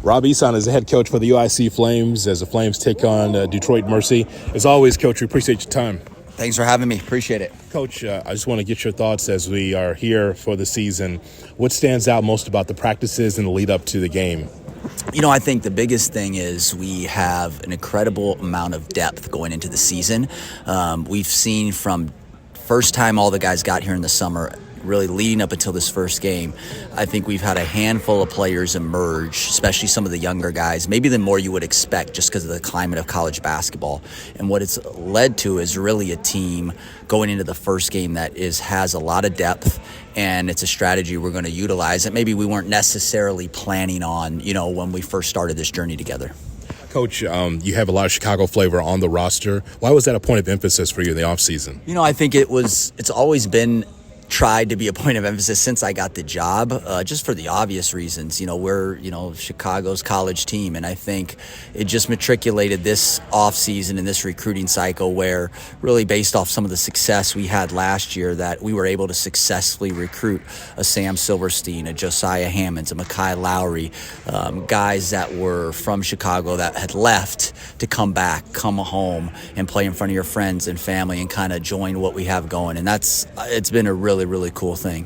Rob Eson is the head coach for the UIC Flames as the Flames take on Detroit Mercy. As always, Coach, we appreciate your time. Thanks for having me. Appreciate it. Coach, I just want to get your thoughts as we are here for the season. What stands out most about the practices and the lead up to the game? You know, I think the biggest thing is we have an incredible amount of depth going into the season. We've seen from first time all the guys got here in the summer, really leading up until this first game, I think we've had a handful of players emerge, especially some of the younger guys, maybe the more you would expect just because of the climate of college basketball. And what it's led to is really a team going into the first game that has a lot of depth, and it's a strategy we're going to utilize that maybe we weren't necessarily planning on, when we first started this journey together. Coach, you have a lot of Chicago flavor on the roster. Why was that a point of emphasis for you in the offseason? I think it's always been tried to be a point of emphasis since I got the job, just for the obvious reasons. We're, Chicago's college team, and I think it just matriculated this offseason and this recruiting cycle where really based off some of the success we had last year that we were able to successfully recruit a Sam Silverstein, a Josiah Hammonds, a Makai Lowry, guys that were from Chicago that had left to come back, come home, and play in front of your friends and family and kind of join what we have going. And it's been a really cool thing.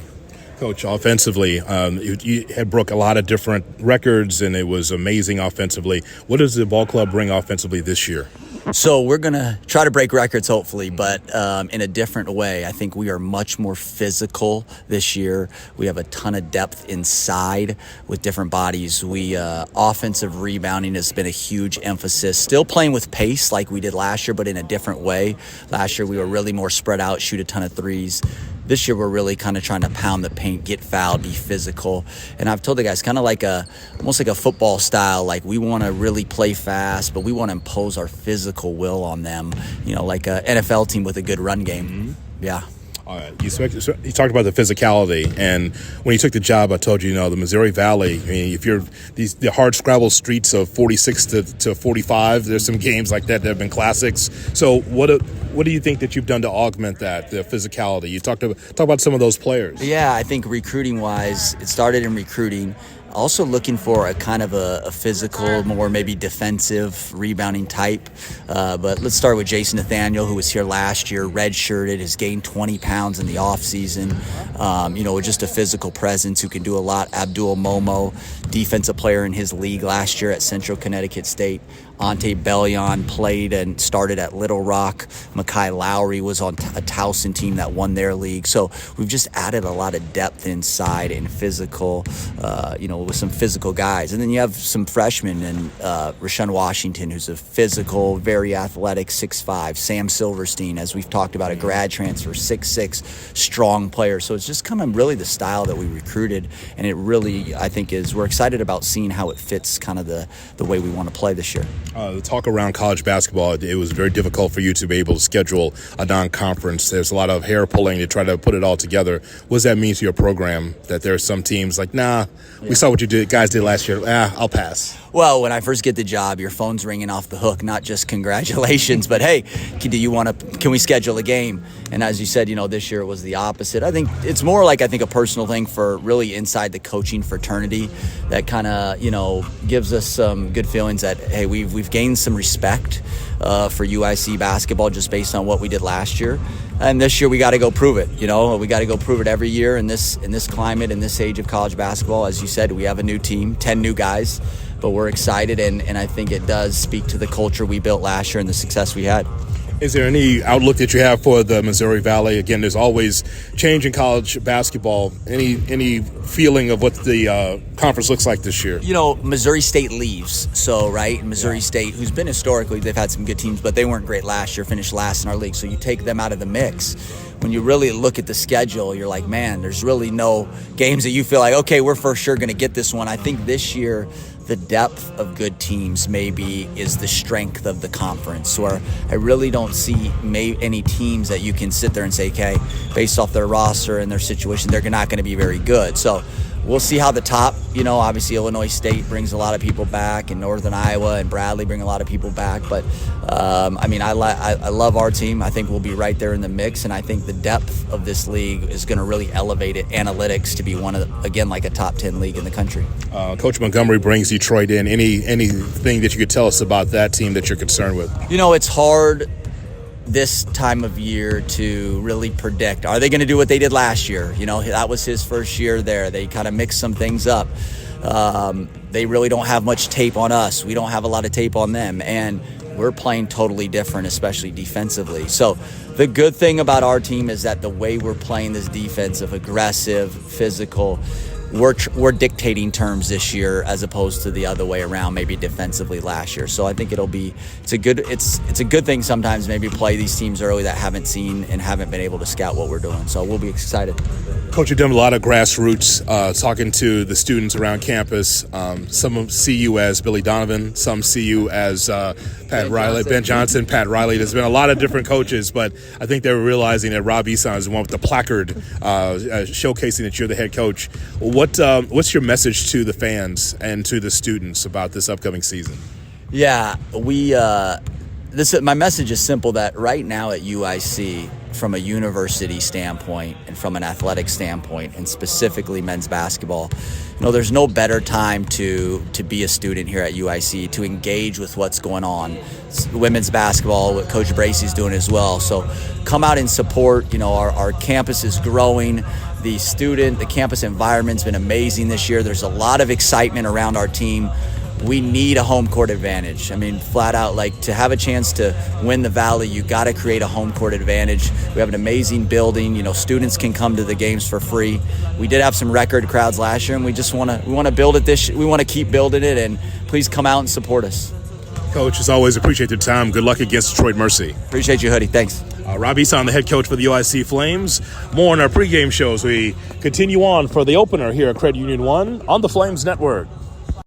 Coach, offensively, you had broke a lot of different records, and it was amazing offensively. What does the ball club bring offensively this year? So we're going to try to break records, hopefully, but in a different way. I think we are much more physical this year. We have a ton of depth inside with different bodies. Offensive rebounding has been a huge emphasis. Still playing with pace like we did last year, but in a different way. Last year we were really more spread out, shoot a ton of threes. This year we're really kind of trying to pound the paint, get fouled, be physical. And I've told the guys kind of almost like a football style, like we want to really play fast, but we want to impose our physical will on them, like an NFL team with a good run game. Mm-hmm. Yeah. All right. You talked about the physicality, and when you took the job, I told you, the Missouri Valley. I mean, if you're the hard scrabble streets of 46 to 45, there's some games like that have been classics. So what do you think that you've done to augment that, the physicality? You talk about some of those players. Yeah, I think recruiting wise, it started in recruiting. Also looking for a kind of a physical, more maybe defensive, rebounding type. But let's start with Jason Nathaniel, who was here last year, redshirted, has gained 20 pounds in the offseason. Just a physical presence who can do a lot. Abdul Momo, defensive player in his league last year at Central Connecticut State. Ante Bellion played and started at Little Rock. Makai Lowry was on a Towson team that won their league. So we've just added a lot of depth inside and physical, with some physical guys. And then you have some freshmen and Rashawn Washington, who's a physical, very athletic, 6'5". Sam Silverstein, as we've talked about, a grad transfer, 6'6", strong player. So it's just kind of really the style that we recruited. And it really, I think, we're excited about seeing how it fits kind of the way we want to play this year. The talk around college basketball, it was very difficult for you to be able to schedule a non-conference. There's a lot of hair pulling to try to put it all together. What does that mean to your program, that there are some teams like, we saw what you guys did last year. I'll pass. Well, when I first get the job, your phone's ringing off the hook, not just congratulations, but hey, can we schedule a game? And as you said, this year it was the opposite. I think it's more like, a personal thing for really inside the coaching fraternity that kind of, gives us some good feelings that, hey, we've gained some respect for UIC basketball just based on what we did last year. And this year we got to go prove it. We got to go prove it every year in this climate, in this age of college basketball. As you said, we have a new team, 10 new guys, but we're excited, and I think it does speak to the culture we built last year and the success we had. Is there any outlook that you have for the Missouri Valley? Again, there's always change in college basketball. Any feeling of what the conference looks like this year? Missouri State leaves. So, right, Missouri State, who's been historically, they've had some good teams, but they weren't great last year, finished last in our league. So you take them out of the mix. When you really look at the schedule, you're like, man, there's really no games that you feel like, okay, we're for sure going to get this one. I think this year the depth of good teams maybe is the strength of the conference, where I really don't see any teams that you can sit there and say, okay, based off their roster and their situation, they're not going to be very good. So we'll see how the top, obviously Illinois State brings a lot of people back, and Northern Iowa and Bradley bring a lot of people back. But I love our team. I think we'll be right there in the mix, and I think the depth of this league is going to really elevate it, analytics, to be one of like a top 10 league in the country. Coach Montgomery brings Detroit in. Anything that you could tell us about that team that you're concerned with? It's hard this time of year to really predict. Are they going to do what they did last year? That was his first year there. They kind of mixed some things up. They really don't have much tape on us. We don't have a lot of tape on them, and we're playing totally different, especially defensively. So the good thing about our team is that the way we're playing this defensive, aggressive, physical, we're dictating terms this year as opposed to the other way around, maybe defensively last year. So I think it's a good thing sometimes maybe play these teams early that haven't seen and haven't been able to scout what we're doing. So we'll be excited. Coach, you've done a lot of grassroots, talking to the students around campus. Some see you as Billy Donovan, some see you as Pat Riley, Ben Johnson, Pat Riley. There's been a lot of different coaches, but I think they're realizing that Rob Eson is the one with the placard showcasing that you're the head coach. What's your message to the fans and to the students about this upcoming season? Yeah, my message is simple, that right now at UIC, from a university standpoint and from an athletic standpoint, and specifically men's basketball, there's no better time to be a student here at UIC, to engage with what's going on. Women's basketball, what Coach Bracey's doing as well. So come out and support. Our campus is growing. The campus environment's been amazing this year. There's a lot of excitement around our team. We need a home court advantage. Flat out, to have a chance to win the Valley, you got to create a home court advantage. We have an amazing building. Students can come to the games for free. We did have some record crowds last year, and we want to build it we want to keep building it, and please come out and support us. Coach, as always, appreciate your time. Good luck against Detroit Mercy. Appreciate you, Hoodie. Thanks. Rob Eson, the head coach for the UIC Flames. More on our pregame shows. We continue on for the opener here at Credit Union 1 on the Flames Network.